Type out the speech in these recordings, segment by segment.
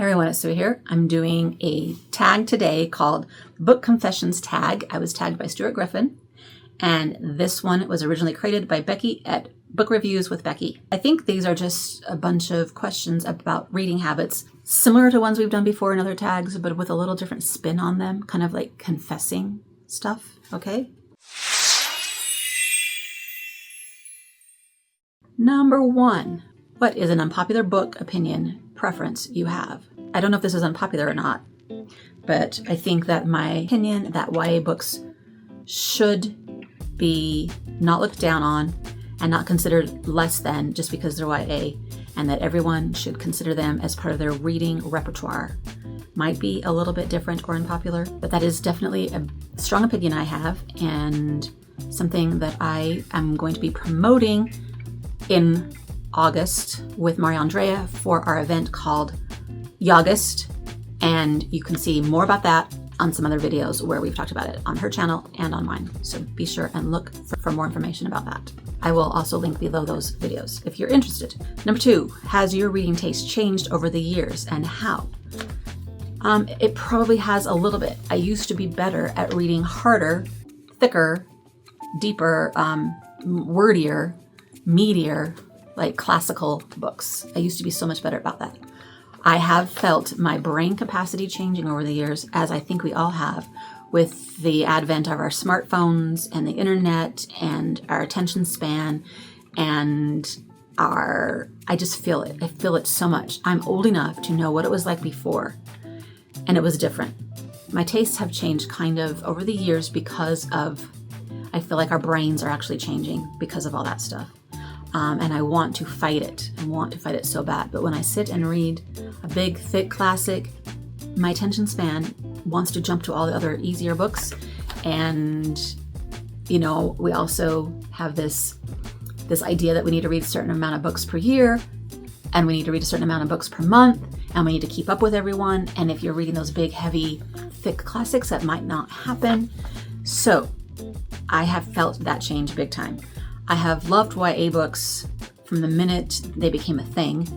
Hey everyone, it's Suey here. I'm doing a tag today called Book Confessions Tag. I was tagged by Stuart Griffin, and this one was originally created by Becky at Book Reviews with Becky. I think these are just a bunch of questions about reading habits, similar to ones we've done before in other tags, but with a little different spin on them, kind of like confessing stuff, okay? Number 1, what is an unpopular book opinion preference you have? I don't know if this is unpopular or not, but I think that my opinion that YA books should be not looked down on and not considered less than just because they're YA, and that everyone should consider them as part of their reading repertoire. Might be a little bit different or unpopular, but that is definitely a strong opinion I have, and something that I am going to be promoting in August with Maria Andrea for our event called Yaugust, and you can see more about that on some other videos where we've talked about it on her channel and on mine. So be sure and look for more information about that. I will also link below those videos if you're interested. Number 2, has your reading taste changed over the years, and how? It probably has a little bit. I used to be better at reading harder, thicker, deeper, wordier, meatier, like classical books. I used to be so much better about that. I have felt my brain capacity changing over the years, as I think we all have, with the advent of our smartphones and the internet and our attention span, and I just feel it. I feel it so much. I'm old enough to know what it was like before, and it was different. My tastes have changed kind of over the years because of, I feel like our brains are actually changing because of all that stuff. And I want to fight it. I want to fight it so bad. But when I sit and read a big, thick classic, my attention span wants to jump to all the other easier books. And, you know, we also have this idea that we need to read a certain amount of books per year, and we need to read a certain amount of books per month, and we need to keep up with everyone. And if you're reading those big, heavy, thick classics, that might not happen. So I have felt that change big time. I have loved YA books from the minute they became a thing,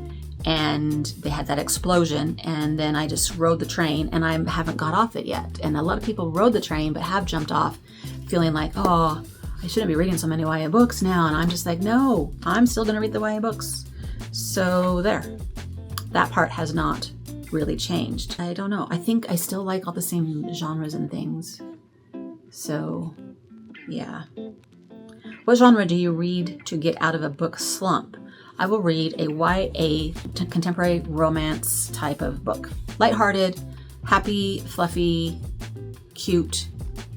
and they had that explosion, and then I just rode the train, and I haven't got off it yet. And a lot of people rode the train but have jumped off feeling like, oh, I shouldn't be reading so many YA books now. And I'm just like, no, I'm still going to read the YA books. So there, that part has not really changed. I don't know. I think I still like all the same genres and things. So yeah. What genre do you read to get out of a book slump? I will read a YA contemporary romance type of book. Lighthearted, happy, fluffy, cute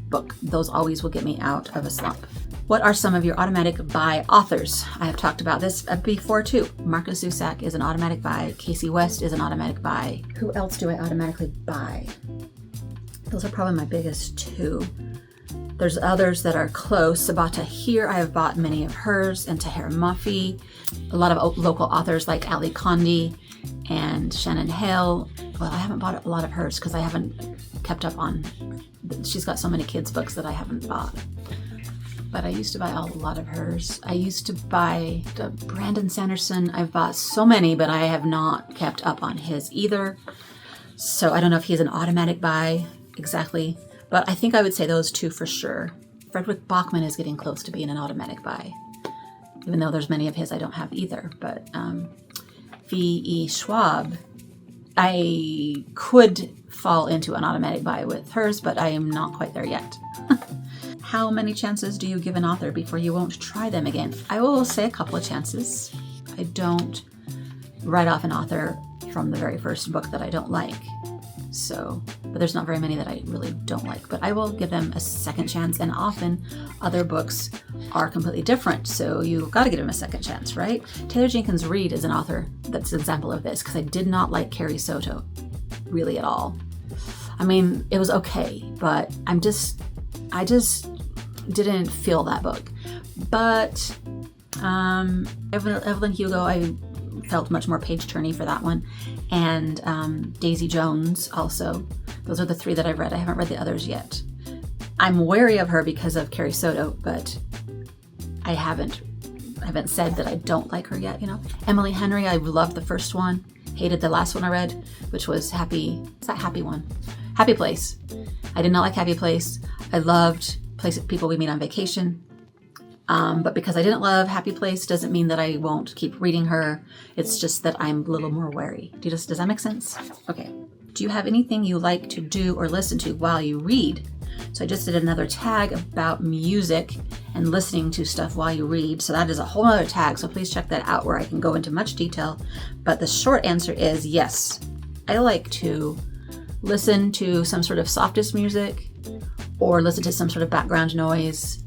book. Those always will get me out of a slump. What are some of your automatic buy authors? I have talked about this before too. Marcus Zusak is an automatic buy. Casey West is an automatic buy. Who else do I automatically buy? Those are probably my biggest 2. There's others that are close. Sabata here, I have bought many of hers, and Tahira Mafi. A lot of local authors like Ali Condi and Shannon Hale. Well, I haven't bought a lot of hers because I haven't kept up on, she's got so many kids' books that I haven't bought. But I used to buy a lot of hers. I used to buy Brandon Sanderson. I've bought so many, but I have not kept up on his either. So I don't know if he's an automatic buy exactly. But I think I would say those 2 for sure. Frederick Bachman is getting close to being an automatic buy, even though there's many of his I don't have either. But V.E. Schwab, I could fall into an automatic buy with hers, but I am not quite there yet. How many chances do you give an author before you won't try them again? I will say a couple of chances. I don't write off an author from the very first book that I don't like. So, but there's not very many that I really don't like, but I will give them a second chance, and often other books are completely different, so you've got to give them a second chance, right? Taylor Jenkins Reid is an author that's an example of this, because I did not like Carrie Soto really at all. I mean, it was okay, but I just didn't feel that book. But Evelyn Hugo, I felt much more page-turny for that one. And Daisy Jones also. Those are the 3 that I've read. I haven't read the others yet. I'm wary of her because of Carrie Soto, but I haven't said that I don't like her yet, you know. Emily Henry, I loved the first one. hated the last one I read, which was Happy. It's that Happy one. Happy Place. I did not like Happy Place. I loved People We Meet on Vacation. But because I didn't love Happy Place doesn't mean that I won't keep reading her. It's just that I'm a little more wary. Does that make sense? Okay. Do you have anything you like to do or listen to while you read? So I just did another tag about music and listening to stuff while you read. So that is a whole other tag. So please check that out where I can go into much detail. But the short answer is yes. I like to listen to some sort of softest music or listen to some sort of background noise.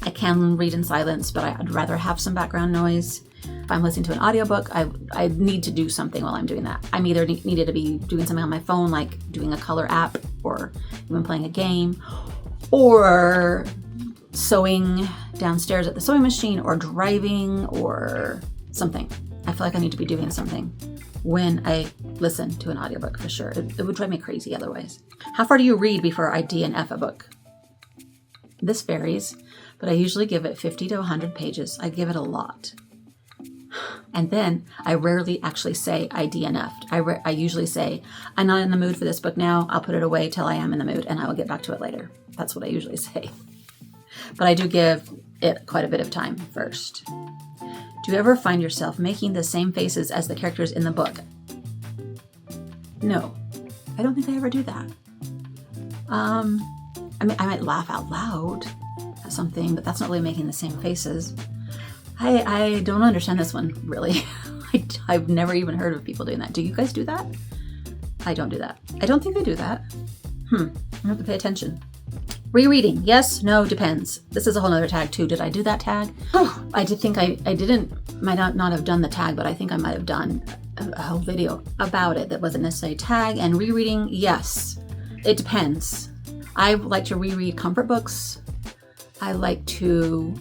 I can read in silence, but I'd rather have some background noise. If I'm listening to an audiobook, I need to do something while I'm doing that. I'm either needed to be doing something on my phone, like doing a color app or even playing a game, or sewing downstairs at the sewing machine, or driving, or something. I feel like I need to be doing something when I listen to an audiobook for sure. It would drive me crazy otherwise. How far do you read before I DNF a book? This varies, but I usually give it 50 to 100 pages. I give it a lot. And then I rarely actually say I DNF'd. I usually say, I'm not in the mood for this book now. I'll put it away till I am in the mood and I will get back to it later. That's what I usually say. But I do give it quite a bit of time first. Do you ever find yourself making the same faces as the characters in the book? No, I don't think I ever do that. I mean, I might laugh out loud at something, but that's not really making the same faces. I don't understand this one, really. I've never even heard of people doing that. Do you guys do that? I don't do that. I don't think I do that. I have to pay attention. Rereading. Yes, no, depends. This is a whole other tag too. Did I do that tag? I did think I might not have done the tag, but I think I might have done a whole video about it that wasn't necessarily tag. And rereading, yes, it depends. I like to reread comfort books. I like to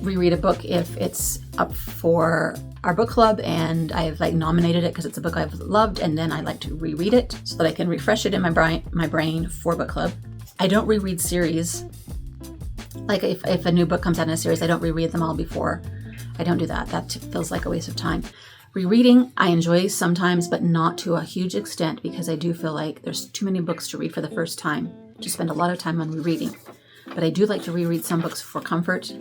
reread a book if it's up for our book club and I've nominated it because it's a book I've loved, and then I like to reread it so that I can refresh it in my brain for book club. I don't reread series. Like if a new book comes out in a series, I don't reread them all before. I don't do that. That feels like a waste of time. Rereading, I enjoy sometimes, but not to a huge extent because I do feel like there's too many books to read for the first time to spend a lot of time on rereading. But I do like to reread some books for comfort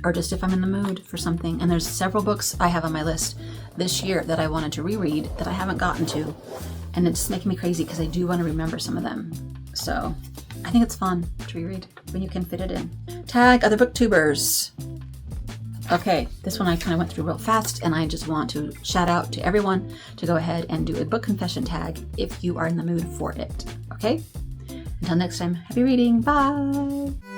or just if I'm in the mood for something. And there's several books I have on my list this year that I wanted to reread that I haven't gotten to. And it's just making me crazy because I do want to remember some of them. So I think it's fun to reread when you can fit it in. Tag other booktubers. Okay, this one I kind of went through real fast, and I just want to shout out to everyone to go ahead and do a book confession tag if you are in the mood for it. Okay? Until next time, happy reading. Bye!